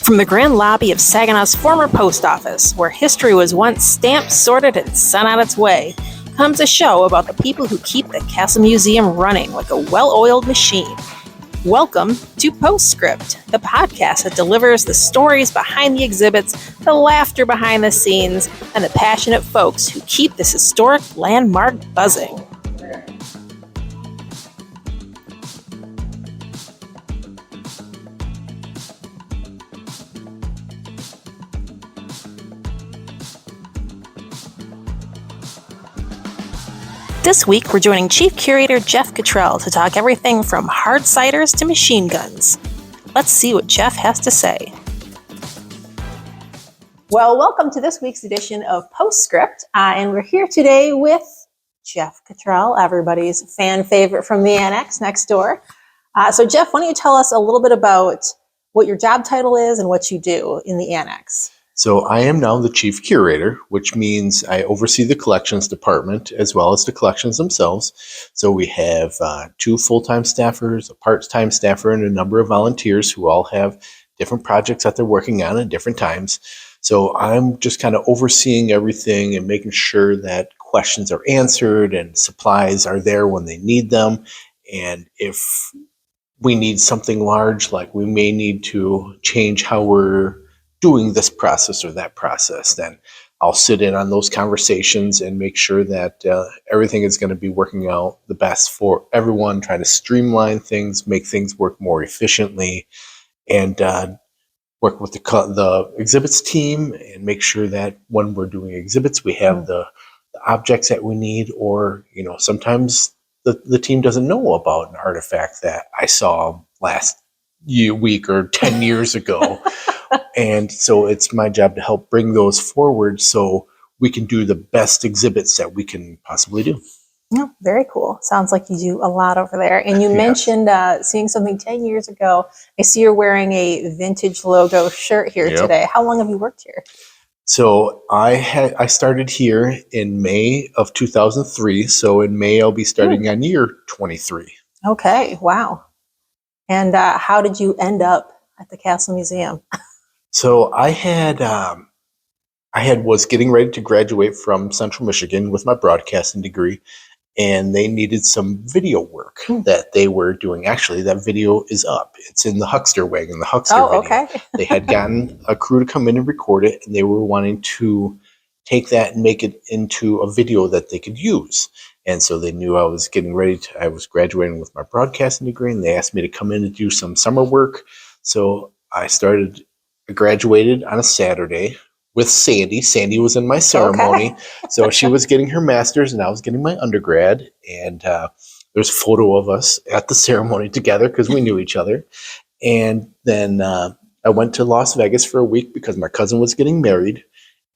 From the grand lobby of Saginaw's former post office, where history was once stamped, sorted, and sent on its way, comes a show about the people who keep the Castle Museum running like a well-oiled machine. Welcome to Postscript, the podcast that delivers the stories behind the exhibits, the laughter behind the scenes, and the passionate folks who keep this historic landmark buzzing. This week, we're joining Chief Curator Jeffrey Cottrell to talk everything from hard ciders to machine guns. Let's see what Jeff has to say. Well, welcome to this week's edition of Postscript, and we're here today with Jeff Cottrell, everybody's fan favorite from the annex next door. So Jeff, why don't you tell us a little bit about what your job title is and what you do in the annex? So I am now the Chief Curator, which means I oversee the collections department as well as the collections themselves. So we have 2 full-time staffers, a part-time staffer, and a number of volunteers who all have different projects that they're working on at different times. So I'm just kind of overseeing everything and making sure that questions are answered and supplies are there when they need them. And if we need something large, like we may need to change how we're doing this process or that process, then I'll sit in on those conversations and make sure that everything is going to be working out the best for everyone, try to streamline things, make things work more efficiently, and work with the exhibits team and make sure that when we're doing exhibits, we have the objects that we need, or, you know, sometimes the team doesn't know about an artifact that I saw last week or 10 years ago. And so it's my job to help bring those forward so we can do the best exhibits that we can possibly do. Yeah, very cool. Sounds like you do a lot over there. And you mentioned seeing something 10 years ago. I see you're wearing a vintage logo shirt here today. How long have you worked here? So I started here in May of 2003. So in May, I'll be starting on year 23. Okay, wow. And how did you end up at the Castle Museum? So I was getting ready to graduate from Central Michigan with my broadcasting degree, and they needed some video work that they were doing. Actually, that video is up. It's in the Huckster wagon, the Huckster video. Okay. They had gotten a crew to come in and record it, and they were wanting to take that and make it into a video that they could use. And so they knew I was getting ready I was graduating with my broadcasting degree, and they asked me to come in and do some summer work. So I graduated on a Saturday with Sandy. Sandy was in my ceremony. Okay. So she was getting her master's and I was getting my undergrad. And there's a photo of us at the ceremony together because we knew each other. And then I went to Las Vegas for a week because my cousin was getting married.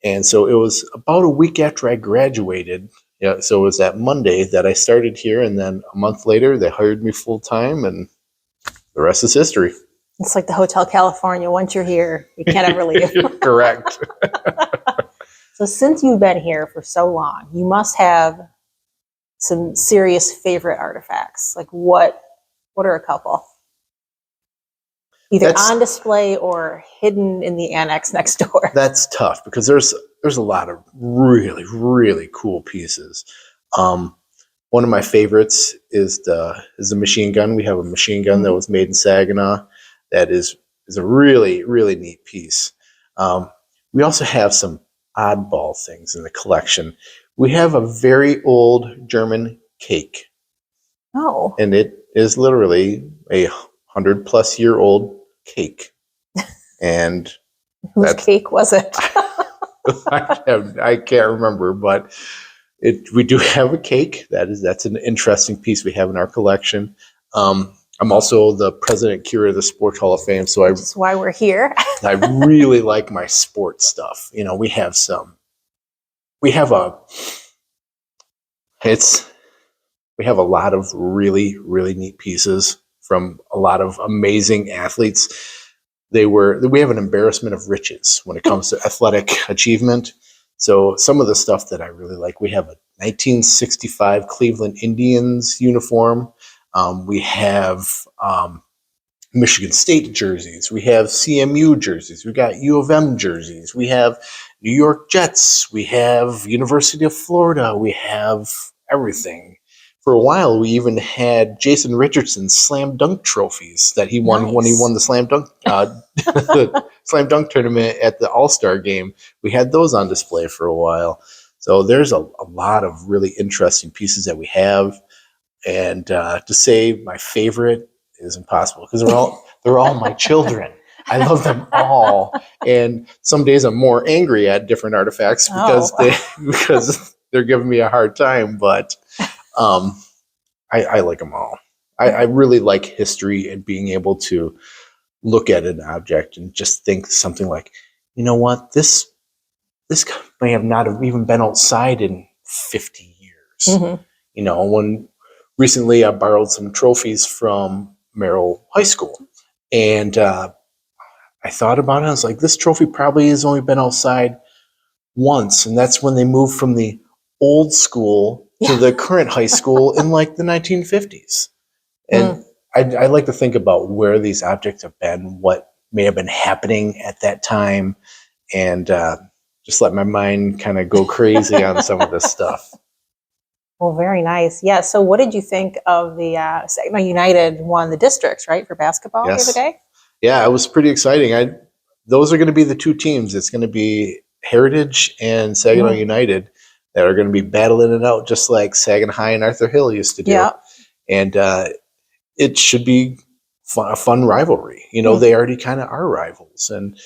And so it was about a week after I graduated. Yeah, so it was that Monday that I started here. And then a month later, they hired me full time, and the rest is history. It's like the Hotel California. Once you're here, you can't ever leave. Correct. So since you've been here for so long, you must have some serious favorite artifacts. Like what are a couple? Either on display or hidden in the annex next door. That's tough because there's a lot of really, really cool pieces. One of my favorites is the machine gun. We have a machine gun that was made in Saginaw. That is a really, really neat piece. We also have some oddball things in the collection. We have a very old German cake. Oh. And it is literally a 100-plus-year-old cake. And whose cake was it? I can't remember, but we do have a cake. That's an interesting piece we have in our collection. I'm also the president curator of the Sports Hall of Fame, so which is why we're here. I really like my sports stuff. You know, we have a lot of really, really neat pieces from a lot of amazing athletes. We have an embarrassment of riches when it comes to athletic achievement. So some of the stuff that I really like, we have a 1965 Cleveland Indians uniform. We have Michigan State jerseys. We have CMU jerseys. We got U of M jerseys. We have New York Jets. We have University of Florida. We have everything. For a while, we even had Jason Richardson's slam dunk trophies that he won when he won the slam dunk the slam dunk tournament at the All-Star game. We had those on display for a while. So there's a lot of really interesting pieces that we have. And to say my favorite is impossible because they're all my children. I love them all. And some days I'm more angry at different artifacts because they're giving me a hard time. But I like them all. I really like history and being able to look at an object and just think something like, you know what, this may have not have even been outside in 50 years. Mm-hmm. You know, when recently I borrowed some trophies from Merrill High School, and I thought about it. I was like, this trophy probably has only been outside once, and that's when they moved from the old school to the current high school in like the 1950s. And I like to think about where these objects have been, what may have been happening at that time, and just let my mind kind of go crazy on some of this stuff. Well, very nice. Yeah. So what did you think of the Saginaw United won the districts, right, for basketball the other day? Yeah, it was pretty exciting. Those are going to be the two teams. It's going to be Heritage and Saginaw United that are going to be battling it out just like Saginaw High and Arthur Hill used to do. Yeah. And it should be a fun rivalry. You know, they already kind of are rivals, and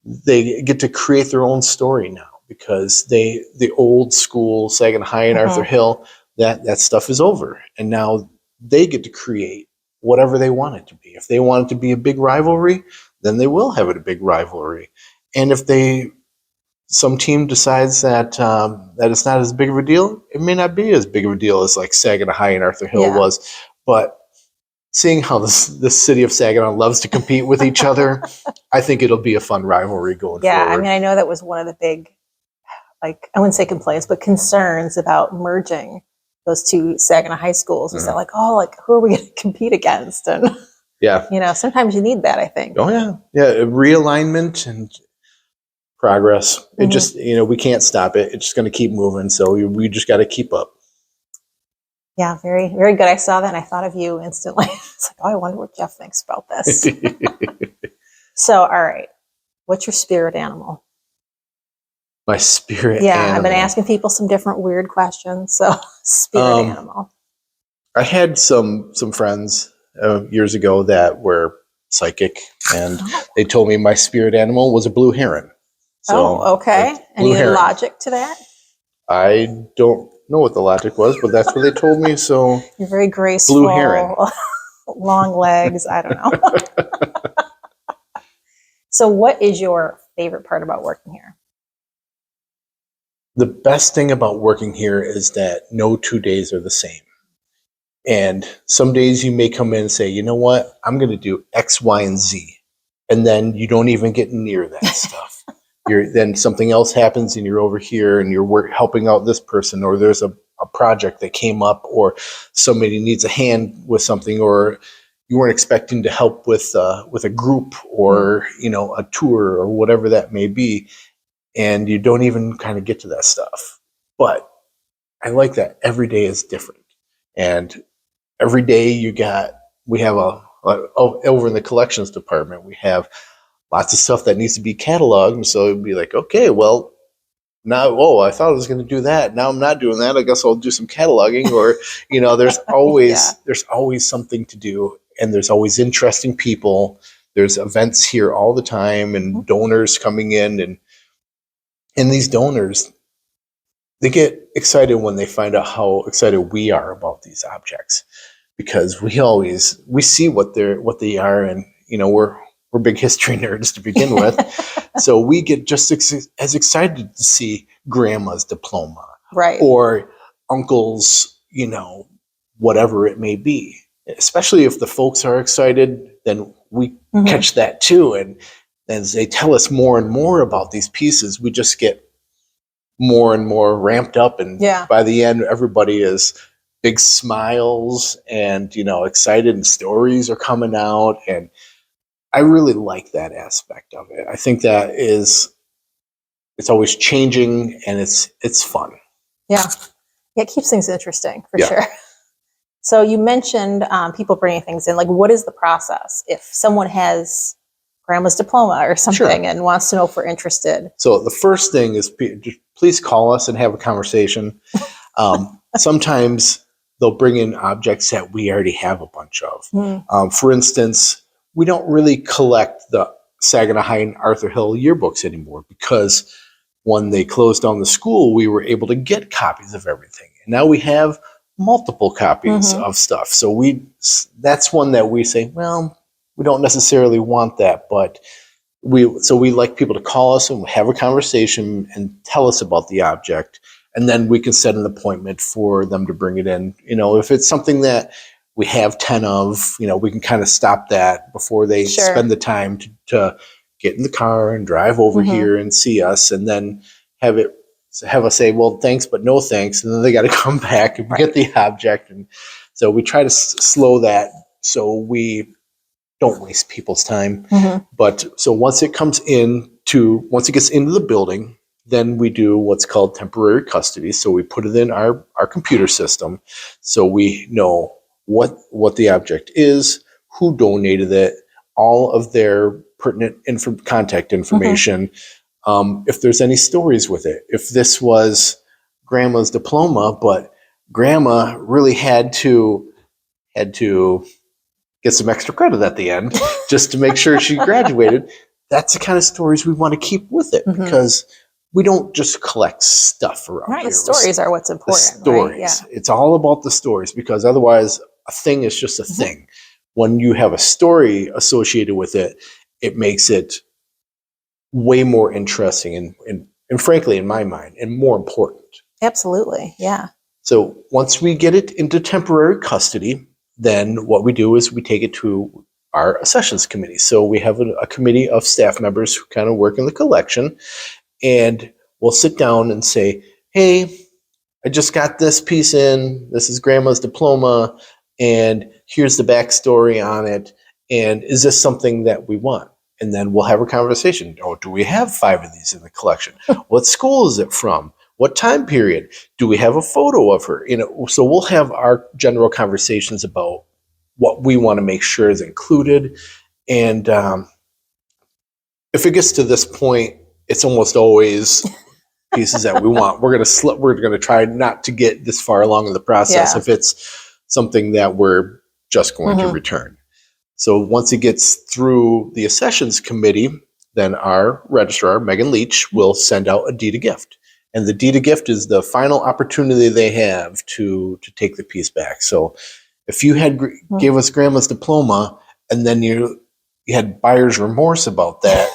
they get to create their own story now because the old school Saginaw High and Arthur Hill, that stuff is over. And now they get to create whatever they want it to be. If they want it to be a big rivalry, then they will have it a big rivalry. And if some team decides that that it's not as big of a deal, it may not be as big of a deal as like Saginaw High and Arthur Hill was. But seeing how the city of Saginaw loves to compete with each other, I think it'll be a fun rivalry going forward. Yeah, I mean, I know that was one of the big, like, I wouldn't say complaints, but concerns about merging those two Saginaw high schools. Is that like, who are we going to compete against? And you know, sometimes you need that, I think. Oh yeah, realignment and progress. It just, you know, we can't stop it. It's just going to keep moving. So we just got to keep up. Yeah, very, very good. I saw that and I thought of you instantly. It's like, I wonder what Jeff thinks about this. So, all right. What's your spirit animal? My spirit animal. Yeah, I've been asking people some different weird questions. So, spirit animal. I had some friends years ago that were psychic, and they told me my spirit animal was a blue heron. So, okay. Any logic to that? I don't know what the logic was, but that's what they told me. So you're very graceful. Blue heron. Long legs. I don't know. So what is your favorite part about working here? The best thing about working here is that no 2 days are the same. And some days you may come in and say, you know what, I'm going to do X, Y, and Z. And then you don't even get near that stuff. Then something else happens and you're over here and you're helping out this person, or there's a project that came up, or somebody needs a hand with something, or you weren't expecting to help with a group or, you know, a tour or whatever that may be. And you don't even kind of get to that stuff. But I like that every day is different. And every day we have over in the collections department, we have lots of stuff that needs to be cataloged. And so it'd be like, okay, well, now, I thought I was going to do that. Now I'm not doing that. I guess I'll do some cataloging, or, you know, there's always, there's always something to do, and there's always interesting people. There's events here all the time, and donors coming in, and these donors, they get excited when they find out how excited we are about these objects, because we see what they are, and, you know, we're big history nerds to begin with. So we get just as excited to see grandma's diploma, right, or uncle's, you know, whatever it may be. Especially if the folks are excited, then we catch that too. And as they tell us more and more about these pieces, we just get more and more ramped up. And by the end, everybody is big smiles and, you know, excited, and stories are coming out. And I really like that aspect of it. I think that it's always changing and it's fun. Yeah. Yeah, it keeps things interesting for Yeah. sure. So you mentioned people bringing things in. Like, what is the process if someone has grandma's diploma or something and wants to know if we're interested? So the first thing is just please call us and have a conversation. Sometimes they'll bring in objects that we already have a bunch of. For instance, we don't really collect the Saginaw High and Arthur Hill yearbooks anymore because when they closed down the school, we were able to get copies of everything. And now we have multiple copies of stuff. So that's one that we say, well, we don't necessarily want that, but we like people to call us and have a conversation and tell us about the object. And then we can set an appointment for them to bring it in. If it's something that we have 10 of, we can kind of stop that before they spend the time to get in the car and drive over here and see us, and then have us say, well, thanks, but no thanks. And then they got to come back and get the object. And so we try to slow that so we don't waste people's time. But so once it gets into the building, then we do what's called temporary custody. So we put it in our computer system so we know what the object is, who donated it, all of their pertinent contact information, if there's any stories with it. If this was grandma's diploma, but grandma really had to get some extra credit at the end just to make sure she graduated, that's the kind of stories we want to keep with it because we don't just collect stuff around here. The stories are what's important. The stories. Right? Yeah. It's all about the stories because otherwise a thing is just a thing. When you have a story associated with it, it makes it way more interesting and frankly, in my mind, and more important. Absolutely. Yeah. So once we get it into temporary custody, then what we do is we take it to our accessions committee. So we have a committee of staff members who kind of work in the collection, and we'll sit down and say, hey, I just got this piece in. This is grandma's diploma, and here's the backstory on it. And is this something that we want? And then we'll have a conversation. Oh, do we have 5 of these in the collection? What school is it from? What time period? Do we have a photo of her? So we'll have our general conversations about what we want to make sure is included. And if it gets to this point, it's almost always pieces that we want. We're gonna try not to get this far along in the process if it's something that we're just going to return. So once it gets through the accessions committee, then our registrar, Megan Leach, will send out a deed of gift. And the deed of gift is the final opportunity they have to take the piece back. So if you gave us grandma's diploma and then you had buyer's remorse about that,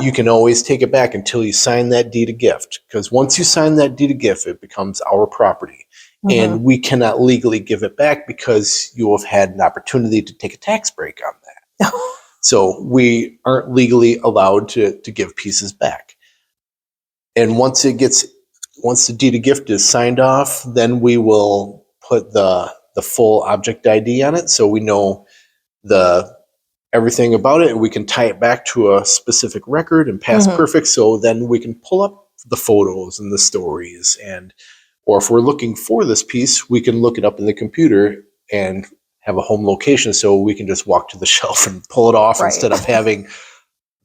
you can always take it back until you sign that deed of gift. Because once you sign that deed of gift, it becomes our property. And we cannot legally give it back because you have had an opportunity to take a tax break on that. So we aren't legally allowed to give pieces back. And once the deed of gift is signed off, then we will put the full object ID on it, so we know everything about it, and we can tie it back to a specific record and past perfect. So then we can pull up the photos and the stories, or if we're looking for this piece, we can look it up in the computer and have a home location, so we can just walk to the shelf and pull it off instead of having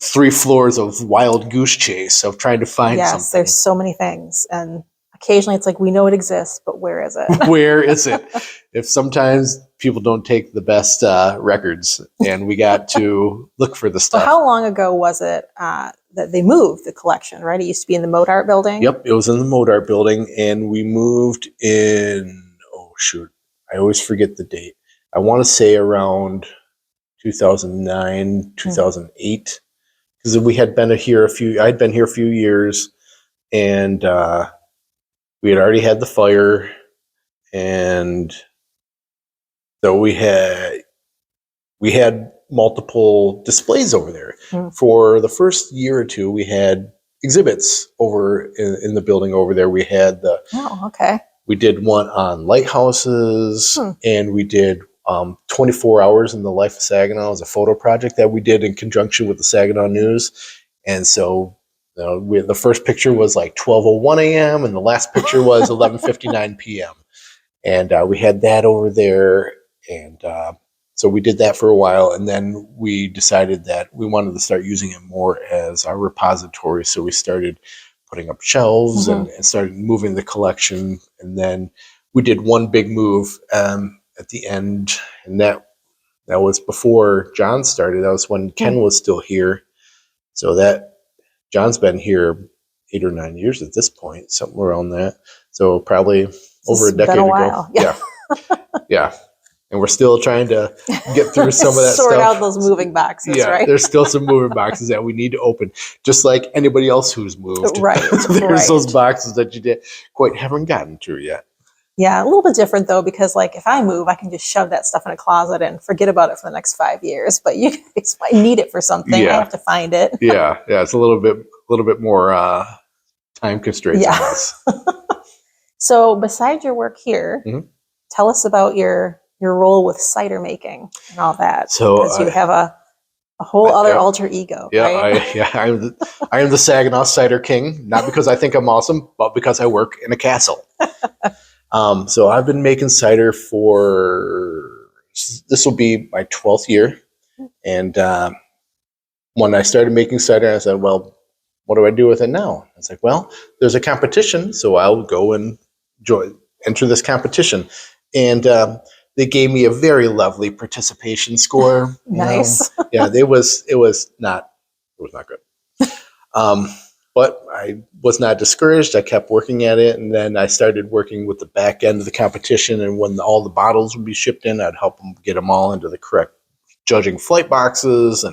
3 floors of wild goose chase of trying to find something. Yes, there's so many things. And occasionally it's like, we know it exists, but where is it? Where is it? If sometimes people don't take the best records and we got to look for the stuff. So how long ago was it that they moved the collection, right? It used to be in the Modart building? Yep, it was in the Modart building, and we moved in, I always forget the date. I want to say around 2009, 2008. Because we had been here I'd been here a few years, and we had already had the fire, and so we had multiple displays over there. For the first year or two, we had exhibits over in the building over there. We had we did one on lighthouses, and we did 24 Hours in the Life of Saginaw is a photo project that we did in conjunction with the Saginaw News. And so the first picture was like 12:01 a.m. and the last picture was 11:59 p.m. And we had that over there. And so we did that for a while. And then we decided that we wanted to start using it more as our repository. So we started putting up shelves and started moving the collection. And then we did one big move at the end, and that was before John started. That was when Ken was still here. So that John's been here 8 or 9 years at this point, something around that. So probably over a decade ago. Yeah. Yeah. And we're still trying to get through some of that Sort stuff. out those moving boxes, right? There's still some moving boxes that we need to open, just like anybody else who's moved. Right. There's those boxes that you haven't gotten to yet. Yeah, a little bit different though, because like if I move, I can just shove that stuff in a closet and forget about it for the next 5 years. But you guys might need it for something. I have to find it. Yeah, it's a little bit more time constraints on us. So besides your work here, tell us about your role with cider making and all that. So because you have a whole other alter ego. Yeah, right? I am the Saginaw Cider King, not because I think I'm awesome, but because I work in a castle. So I've been making cider this will be my 12th year. And when I started making cider, I said, well, what do I do with it now? It's like, well, there's a competition, so I'll go and enter this competition. And they gave me a very lovely participation score. Nice. It was not good. But I was not discouraged. I kept working at it, and then I started working with the back end of the competition. And when all the bottles would be shipped in, I'd help them get them all into the correct judging flight boxes.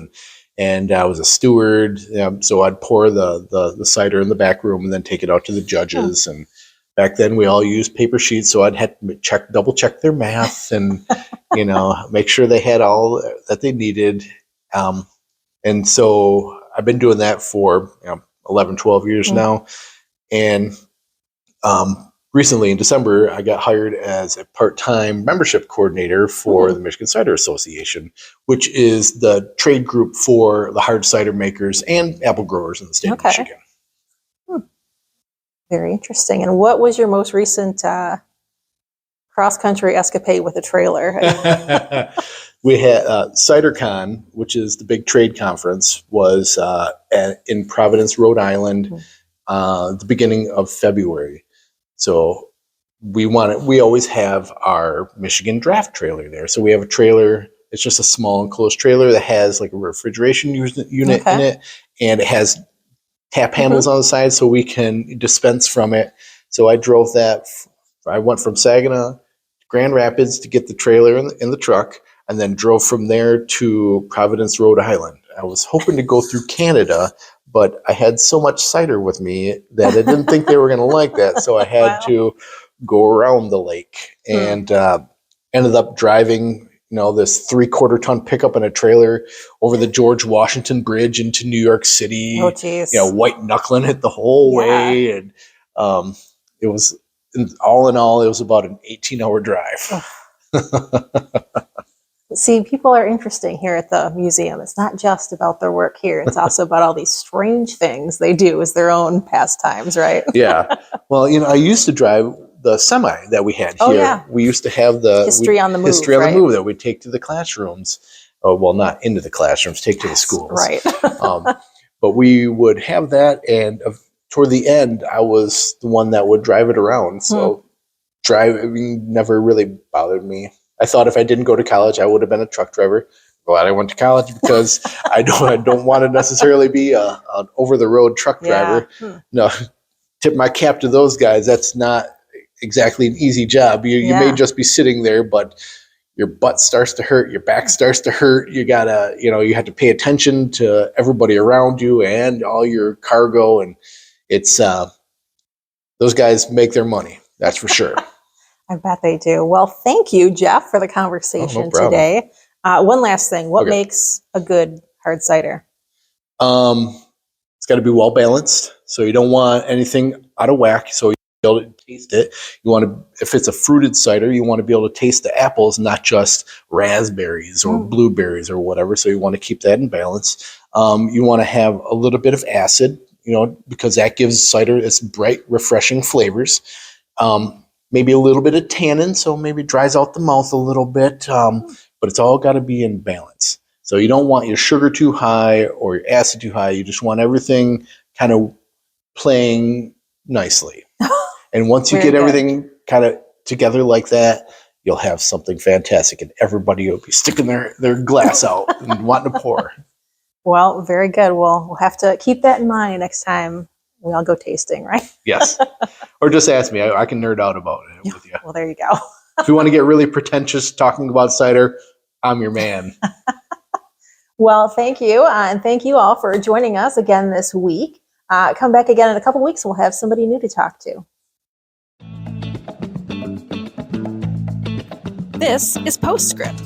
And I was a steward, so I'd pour the cider in the back room and then take it out to the judges. And back then, we all used paper sheets, so I'd have to double check their math and make sure they had all that they needed. And so I've been doing that for 11, 12 years now. And recently in December, I got hired as a part-time membership coordinator for the Michigan Cider Association, which is the trade group for the hard cider makers and apple growers in the state of Michigan. Very interesting. And what was your most recent cross-country escapade with a trailer? We had CiderCon, which is the big trade conference, was in Providence, Rhode Island, the beginning of February. So we always have our Michigan draft trailer there. So we have a trailer. It's just a small enclosed trailer that has like a refrigeration unit in it, and it has tap handles on the side so we can dispense from it. So I drove that. I went from Saginaw to Grand Rapids to get the trailer in the truck, and then drove from there to Providence, Rhode Island. I was hoping to go through Canada, but I had so much cider with me that I didn't think they were going to like that. So I had to go around the lake and ended up driving, this 3/4 ton pickup and a trailer over the George Washington Bridge into New York City. Oh, geez. White knuckling it the whole way. And it was, all in all, it was about an 18-hour drive. See, people are interesting here at the museum. It's not just about their work here. It's also about all these strange things they do as their own pastimes, right? Yeah. Well, I used to drive the semi that we had here. Oh, yeah. We used to have the History on the move that we'd take to the classrooms. Oh, well, not into the classrooms, take to the schools. Right. But we would have that, and toward the end, I was the one that would drive it around. So driving never really bothered me. I thought if I didn't go to college, I would have been a truck driver. Glad I went to college because I don't want to necessarily be an over-the-road truck driver. No, tip my cap to those guys. That's not exactly an easy job. You may just be sitting there, but your butt starts to hurt, your back starts to hurt. You gotta, you have to pay attention to everybody around you and all your cargo, and it's those guys make their money. That's for sure. I bet they do. Well, thank you, Jeff, for the conversation today. One last thing. What makes a good hard cider? It's got to be well balanced. So you don't want anything out of whack. So be able to taste it. You want to, if it's a fruited cider, you want to be able to taste the apples, not just raspberries or blueberries or whatever. So you want to keep that in balance. You want to have a little bit of acid, because that gives cider its bright, refreshing flavors. Maybe a little bit of tannin, so maybe dries out the mouth a little bit. But it's all got to be in balance. So you don't want your sugar too high or your acid too high. You just want everything kind of playing nicely. And once you get everything kind of together like that, you'll have something fantastic, and everybody will be sticking their glass out and wanting to pour. Well, very good. We'll have to keep that in mind next time we all go tasting, right? Yes. Or just ask me. I can nerd out about it with you. Well, there you go. If you want to get really pretentious talking about cider, I'm your man. Well, thank you. And thank you all for joining us again this week. Come back again in a couple weeks. We'll have somebody new to talk to. This is Postscript,